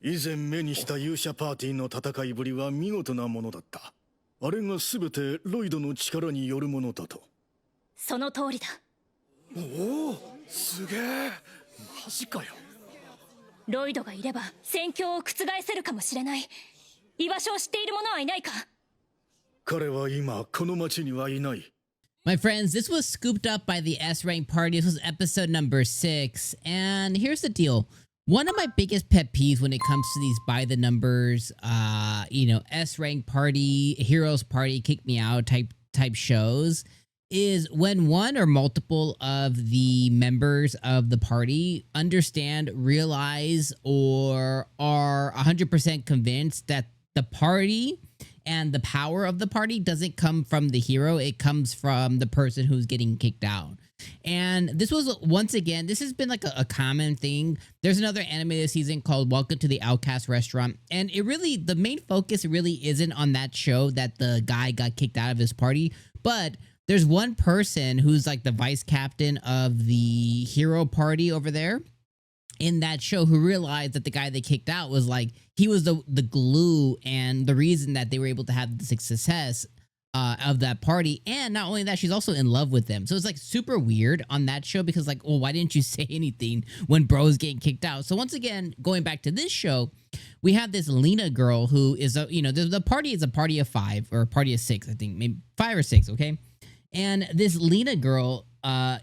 以前目にした勇者パーティーの戦いぶりは見事なものだった。あれが全てロイドの力によるものだと。その通りだ。おお、すげえ。マジかよ。ロイドがいれば戦況を覆せるかもしれない。居場所を知っている者はいないか？彼は今この町にはいない。My friends, this was scooped up by the S rank party. This was episode number 6. And here's the deal. One of my biggest pet peeves when it comes to these by the numbers, S rank party, heroes party, kick me out type shows is when one or multiple of the members of the party understand, realize, or are 100% convinced that the party and the power of the party doesn't come from the hero, it comes from the person who's getting kicked out. And this was, once again, this has been like a common thing. There's another anime this season called Welcome to the Outcast Restaurant, and it really, the main focus really isn't on that show that the guy got kicked out of his party, but there's one person who's like the vice captain of the hero party over there in that show who realized that the guy they kicked out was like, he was the glue and the reason that they were able to have the success of that party. And not only that, she's also in love with them. So it's like super weird on that show because like, well, why didn't you say anything when bro's getting kicked out? So once again, going back to this show, we have this Lena girl who is the party is a party of 5 or a party of 6, I think, maybe 5 or 6, okay? And this Lena girl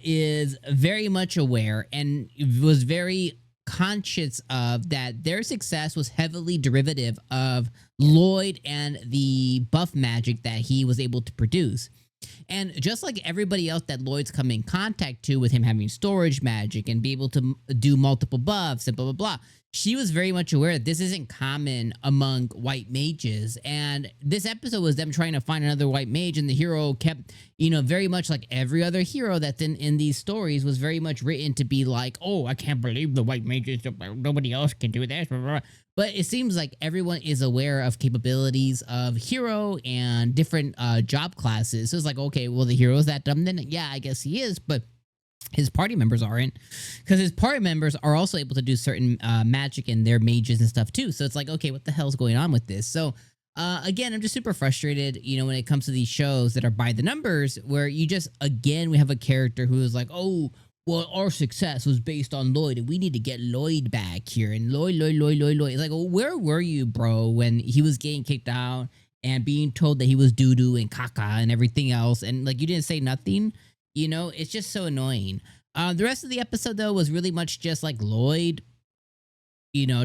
is very much aware and was very conscious of that their success was heavily derivative of Lloyd and the buff magic that he was able to produce. And just like everybody else that Lloyd's come in contact to with him having storage magic and be able to do multiple buffs and blah, blah, blah, she was very much aware that this isn't common among white mages. And this episode was them trying to find another white mage, and the hero kept, very much like every other hero that's in these stories was very much written to be like, oh, I can't believe the white mages, nobody else can do this, blah, blah, blah. But it seems like everyone is aware of capabilities of hero and different job classes. So it's like, okay, well, the hero's that dumb, then yeah, I guess he is, but his party members aren't, because his party members are also able to do certain magic and their mages and stuff too. So it's like, okay, what the hell's going on with this? So again, I'm just super frustrated, when it comes to these shows that are by the numbers, where you just, again, we have a character who is like, oh, well, our success was based on Lloyd, and we need to get Lloyd back here. And Lloyd. It's like, well, where were you, bro, when he was getting kicked out and being told that he was doo-doo and caca and everything else? And like, you didn't say nothing. It's just so annoying. The rest of the episode, though, was really much just like Lloyd,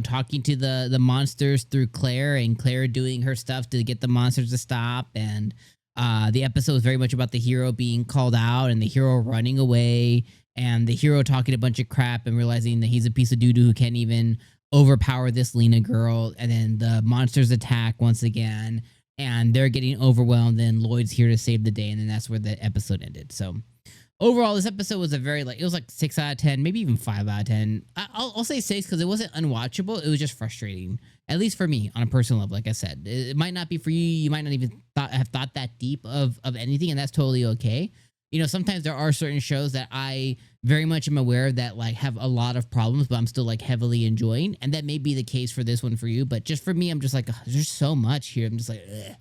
talking to the monsters through Claire, and Claire doing her stuff to get the monsters to stop. And the episode was very much about the hero being called out and the hero running away, and the hero talking a bunch of crap and realizing that he's a piece of doo-doo who can't even overpower this Lena girl. And then the monsters attack once again, and they're getting overwhelmed. Then Lloyd's here to save the day, and then that's where the episode ended. So overall, this episode was it was like 6 out of 10, maybe even 5 out of 10. I'll say 6 because it wasn't unwatchable. It was just frustrating, at least for me on a personal level. Like I said, it might not be for you. You might not even have thought that deep of anything, and that's totally okay. Sometimes there are certain shows that I very much am aware that like have a lot of problems, but I'm still like heavily enjoying. And that may be the case for this one for you. But just for me, I'm just like, ugh, there's so much here. I'm just like, ugh,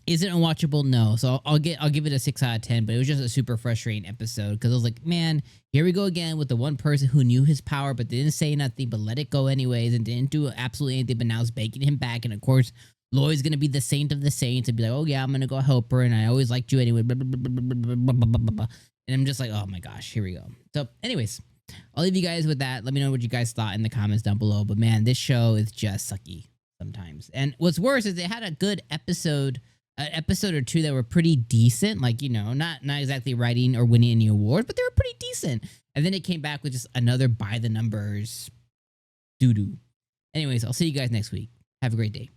Is it unwatchable? No. So I'll give it a 6 out of 10, but it was just a super frustrating episode because I was like, man, here we go again with the one person who knew his power but didn't say nothing but let it go anyways and didn't do absolutely anything, but now is begging him back. And of course, Lloyd's going to be the saint of the saints and be like, oh yeah, I'm going to go help her and I always liked you anyway. Blah, blah, blah, blah, blah, blah, blah, blah, blah. And I'm just like, oh my gosh, here we go. So anyways, I'll leave you guys with that. Let me know what you guys thought in the comments down below. But man, this show is just sucky sometimes. And what's worse is they had a good episode or two that were pretty decent, like, not exactly writing or winning any awards, but they were pretty decent. And then it came back with just another by the numbers doo-doo. Anyways, I'll see you guys next week. Have a great day.